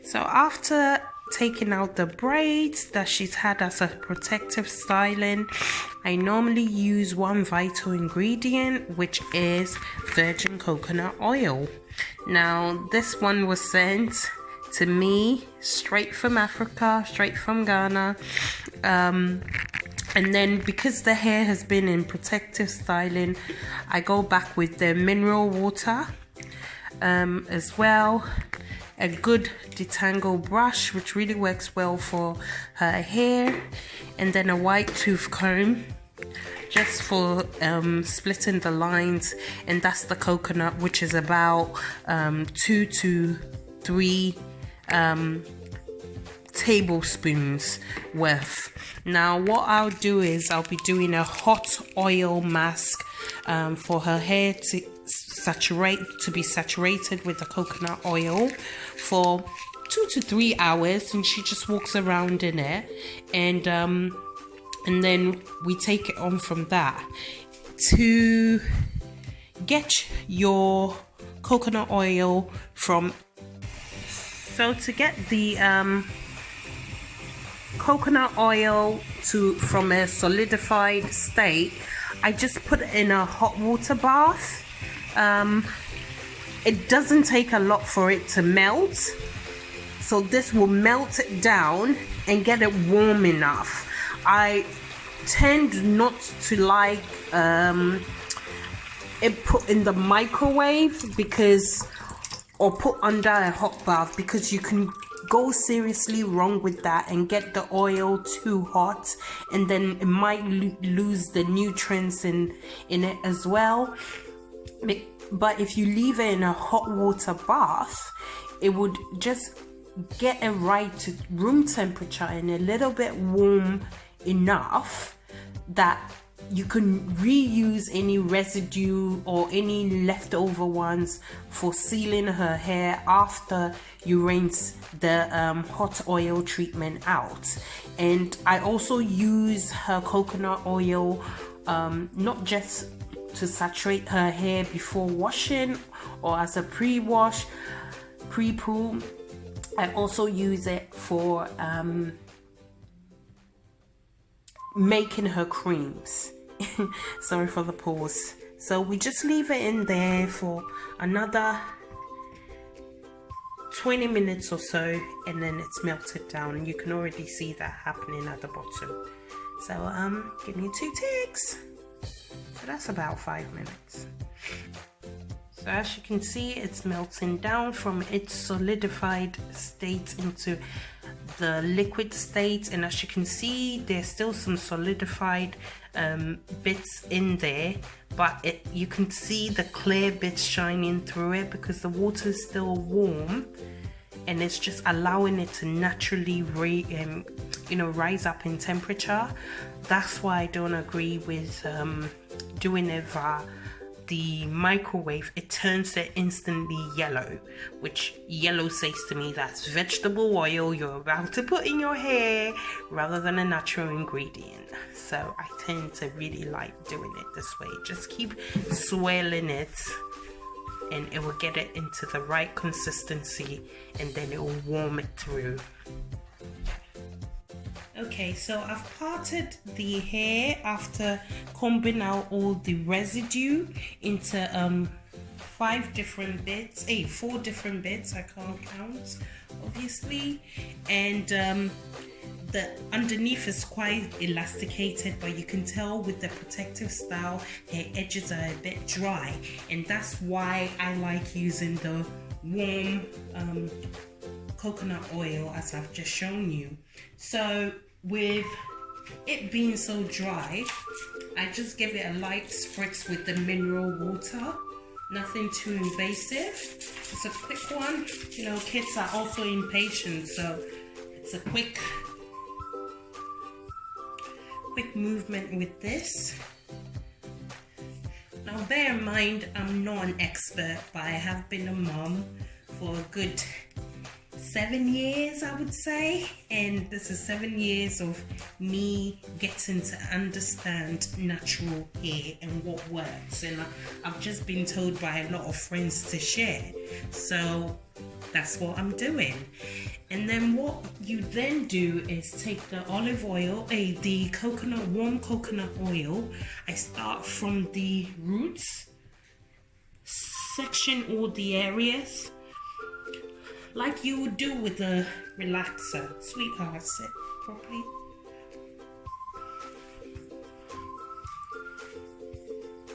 So after taking out the braids that she's had as a protective styling, I normally use one vital ingredient, which is virgin coconut oil. Now this one was sent to me straight from Africa, straight from Ghana, and then because the hair has been in protective styling, I go back with the mineral water as well, a good detangle brush which really works well for her hair, and then a white tooth comb just for splitting the lines, and that's the coconut, which is about 2 to 3 tablespoons worth. Now what I'll do is I'll be doing a hot oil mask for her hair to be saturated with the coconut oil for 2 to 3 hours, and she just walks around in it, and then we take it on from that. To get your coconut oil from, so to get the coconut oil from a solidified state, I just put it in a hot water bath. It doesn't take a lot for it to melt, so this will melt it down and get it warm enough. I tend not to like it put in the microwave or put under a hot bath, because you can go seriously wrong with that and get the oil too hot, and then it might lose the nutrients in it as well. But if you leave it in a hot water bath, it would just get it right to room temperature and a little bit warm enough that you can reuse any residue or any leftover ones for sealing her hair after you rinse the hot oil treatment out. And I also use her coconut oil not just to saturate her hair before washing or as a pre-wash, pre-poo. I also use it for making her creams. Sorry for the pause. So we just leave it in there for another 20 minutes or so, and then it's melted down, and you can already see that happening at the bottom. So give me 2 ticks. So that's about 5 minutes. So as you can see, it's melting down from its solidified state into the liquid state, and as you can see, there's still some solidified bits in there, but you can see the clear bits shining through it because the water is still warm, and it's just allowing it to naturally rise up in temperature. That's why I don't agree with doing it via the microwave. It turns it instantly yellow, which yellow says to me that's vegetable oil you're about to put in your hair rather than a natural ingredient. So I tend to really like doing it this way. Just keep swirling it, and it will get it into the right consistency, and then it will warm it through. Okay, so I've parted the hair after combing out all the residue into 4 different bits. I can't count, obviously. And the underneath is quite elasticated, but you can tell with the protective style, her edges are a bit dry, and that's why I like using the warm coconut oil as I've just shown you. So with it being so dry, I just give it a light spritz with the mineral water. Nothing too invasive. It's a quick one. You know, kids are also impatient, so it's a quick movement with this. Now bear in mind, I'm not an expert, but I have been a mom for a good 7 years, I would say, and this is 7 years of me getting to understand natural hair and what works, and I've just been told by a lot of friends to share. So that's what I'm doing. And then what you then do is take the olive oil, the coconut, warm coconut oil. I start from the roots, section all the areas like you would do with a relaxer. Sweetheart, sit properly.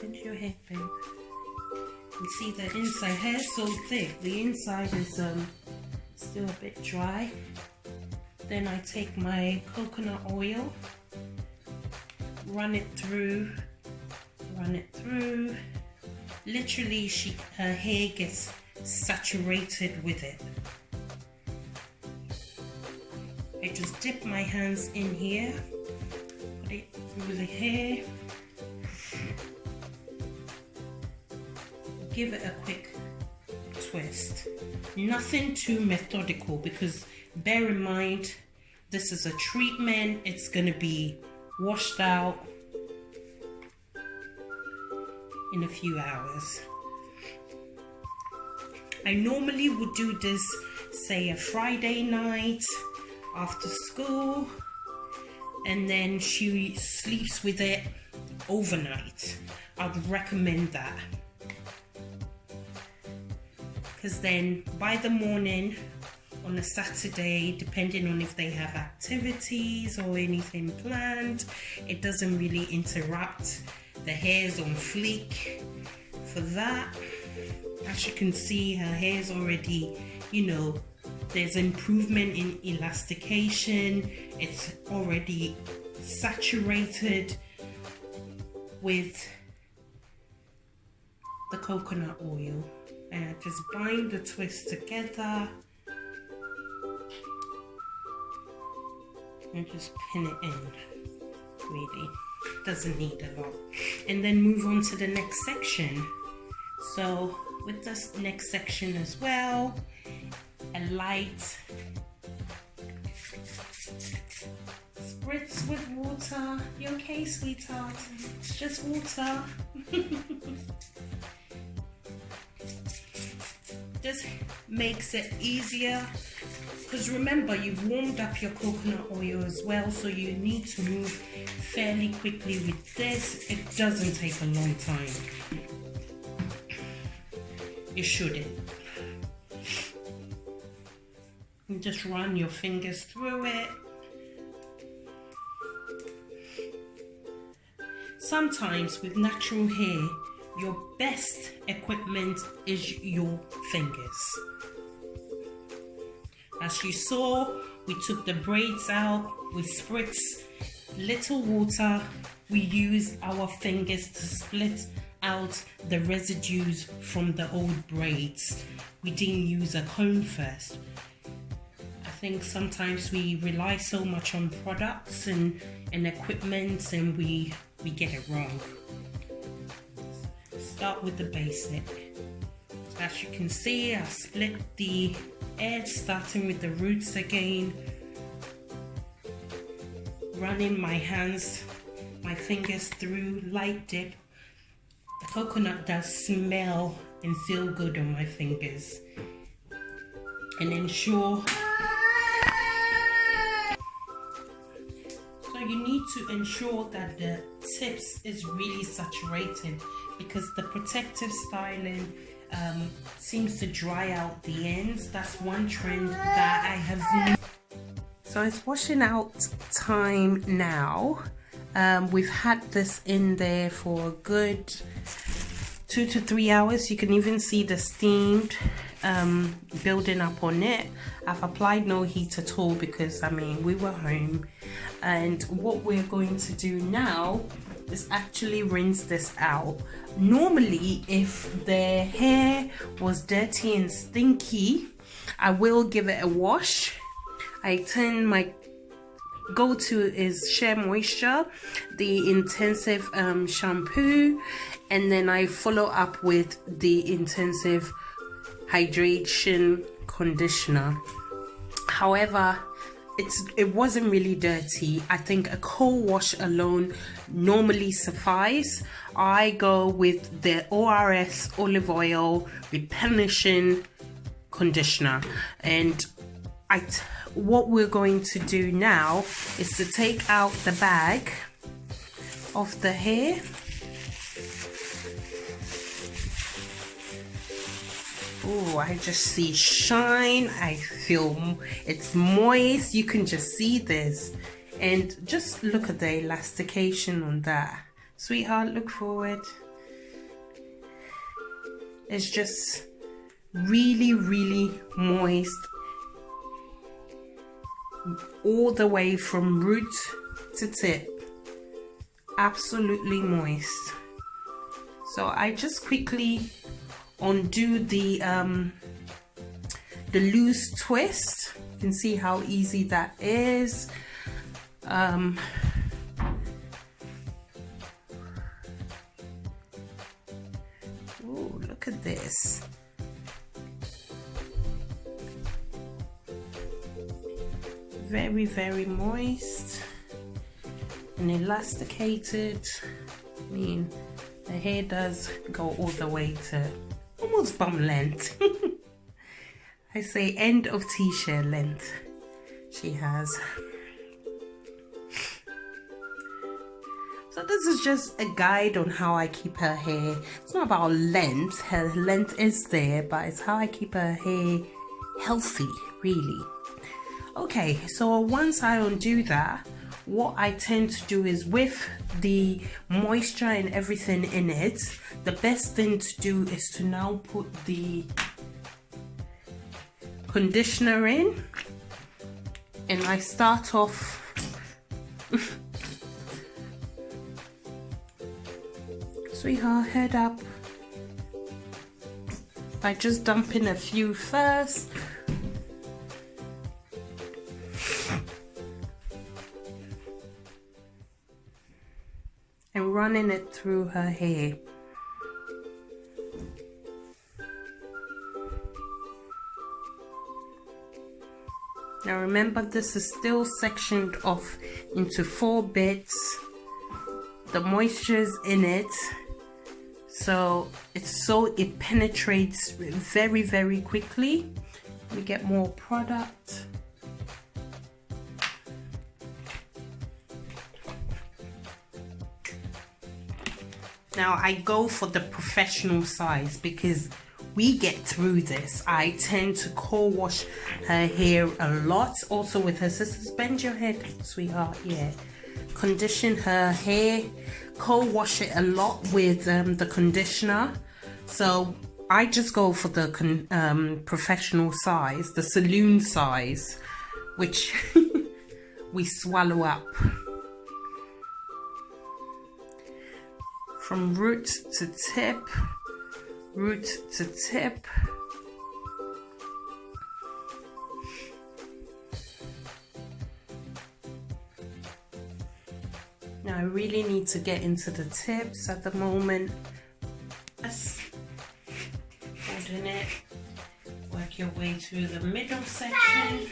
Bend your head, babe. You see the inside, hair's so thick, the inside is still a bit dry. Then I take my coconut oil, run it through. Literally, her hair gets saturated with it. I just dip my hands in here, put it through the hair, give it a quick twist. Nothing too methodical, because bear in mind, this is a treatment. It's going to be washed out in a few hours. I normally would do this, say, a Friday night after school, and then she sleeps with it overnight. I'd recommend that, because then by the morning on a Saturday, depending on if they have activities or anything planned, it doesn't really interrupt. The hair's on fleek for that. As you can see, her hair's already, there's improvement in elastication. It's already saturated with the coconut oil. And I just bind the twist together and just pin it in. Really, doesn't need a lot. And then move on to the next section. So with this next section as well, a light spritz with water. You okay, sweetheart? It's just water. This makes it easier, because remember, you've warmed up your coconut oil as well, so you need to move fairly quickly with this. It doesn't take a long time. You shouldn't. You just run your fingers through it. Sometimes with natural hair, your best equipment is your fingers. As you saw, we took the braids out, we spritzed little water, we used our fingers to split out the residues from the old braids. We didn't use a comb first. I think sometimes we rely so much on products and equipment, and we get it wrong. Start with the basic. As you can see, I split the edge, starting with the roots again, running my fingers through, light dip. The coconut does smell and feel good on my fingers. And ensure, so you need to ensure that the tips is really saturated, because the protective styling seems to dry out the ends. That's one trend that I have seen. So it's washing out time now. We've had this in there for a good 2 to 3 hours. You can even see the steamed building up on it. I've applied no heat at all, because we were home. And what we're going to do now is actually rinse this out. Normally, if the hair was dirty and stinky, I will give it a wash. I turn my go-to is Shea Moisture, the intensive shampoo, and then I follow up with the intensive hydration conditioner. However, it wasn't really dirty. I think a cold wash alone normally suffice. I go with the ORS olive oil replenishing conditioner. And what we're going to do now is to take out the bag of the hair. Oh, I just see shine. I feel it's moist. You can just see this. And just look at the elastication on that. Sweetheart, look forward. It's just really, really moist. All the way from root to tip. Absolutely moist. So I just quickly undo the loose twist. You can see how easy that is. Oh, look at this. Very, very moist and elasticated. I mean, the hair does go all the way to almost bum length. I say end of t-shirt length she has. So this is just a guide on how I keep her hair. It's not about length. Her length is there, but it's how I keep her hair healthy, really. Okay, so once I undo that, what I tend to do is, with the moisture and everything in it, the best thing to do is to now put the conditioner in. And I start off sweetheart, head up, by just dumping a few first. And running it through her hair. Now remember, this is still sectioned off into 4 bits. The moisture's in it, so it penetrates very, very quickly. We get more product. Now I go for the professional size because we get through this. I tend to co-wash her hair a lot. Also with her sisters, bend your head, sweetheart, yeah. Condition her hair, co-wash it a lot with the conditioner. So I just go for the professional size, the saloon size, which we swallow up. From root to tip, root to tip. Now I really need to get into the tips at the moment. Just holding it, work your way through the middle section,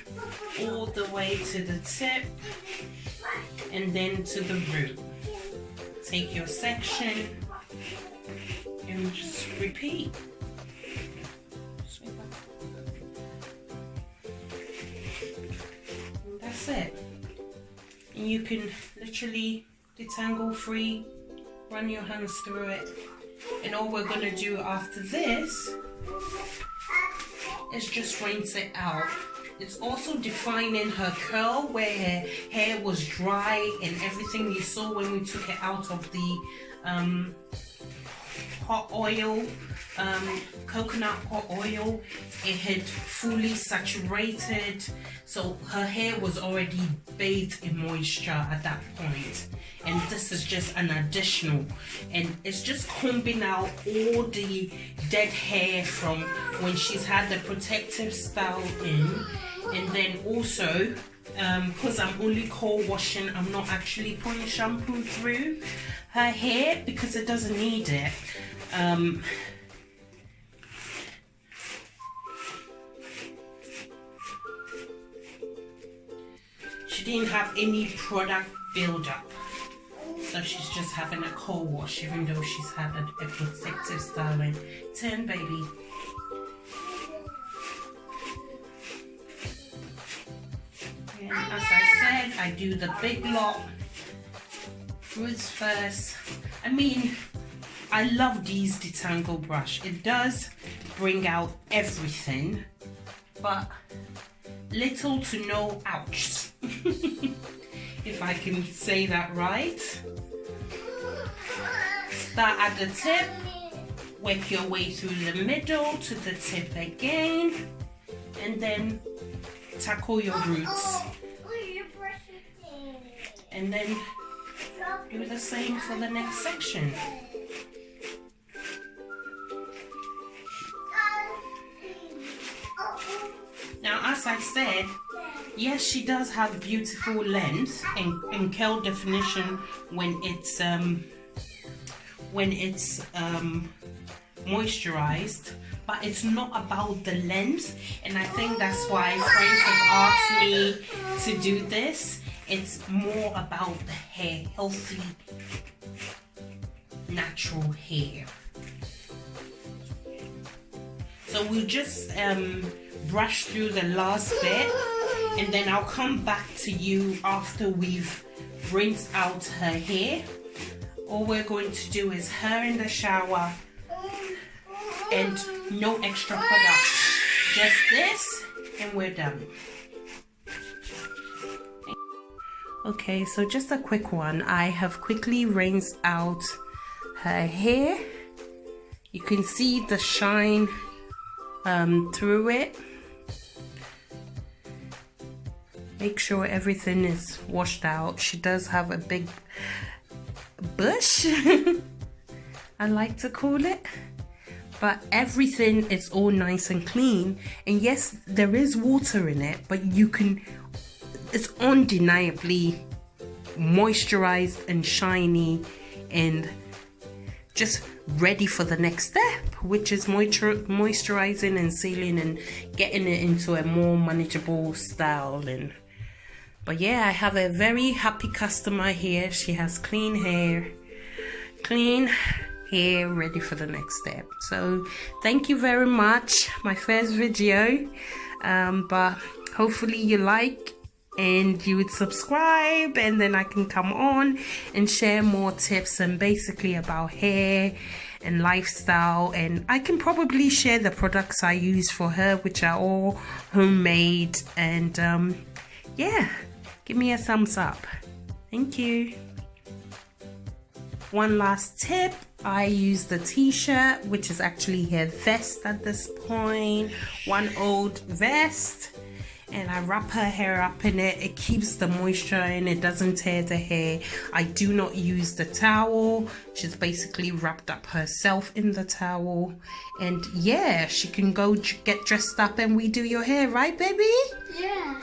all the way to the tip, and then to the root. Take your section and just repeat. And that's it. And you can literally detangle free, run your hands through it. And all we're going to do after this is just rinse it out. It's also defining her curl where her hair was dry and everything. You saw when we took it out of the hot oil, coconut hot oil, it had fully saturated, so her hair was already bathed in moisture at that point. And this is just an additional, and it's just combing out all the dead hair from when she's had the protective style in. And then also, because I'm only cold washing, I'm not actually putting shampoo through her hair because it doesn't need it. She didn't have any product build-up, so she's just having a cold wash even though she's had a protective styling. Turn, baby. I do the big lot. Roots first. I mean, I love these detangle brush. It does bring out everything, but little to no ouch. If I can say that right. Start at the tip, work your way through the middle to the tip again, and then tackle your roots. And then do the same for the next section. Now, as I said, yes, she does have beautiful length and curl definition when it's moisturized, but it's not about the length, and I think that's why friends have asked me to do this. It's more about the hair, healthy, natural hair. So we'll just brush through the last bit, and then I'll come back to you after we've rinsed out her hair. All we're going to do is her in the shower and no extra products, just this, and we're done. Okay, so just a quick one. I have quickly rinsed out her hair. You can see the shine through it. Make sure everything is washed out. She does have a big bush, I like to call it, but everything is all nice and clean. And yes, there is water in it, but it's undeniably moisturized and shiny and just ready for the next step, which is moisturizing and sealing and getting it into a more manageable style. But yeah, I have a very happy customer here. She has clean hair, ready for the next step. So thank you very much. My first video, but hopefully you like and you would subscribe, and then I can come on and share more tips and basically about hair and lifestyle, and I can probably share the products I use for her, which are all homemade. And yeah, give me a thumbs up. Thank you. One last tip, I use the t-shirt, which is actually her vest at this point, one old vest, and I wrap her hair up in it. It keeps the moisture in, it doesn't tear the hair. I do not use the towel. She's basically wrapped up herself in the towel, and yeah, she can go get dressed up and we do your hair, right baby? Yeah.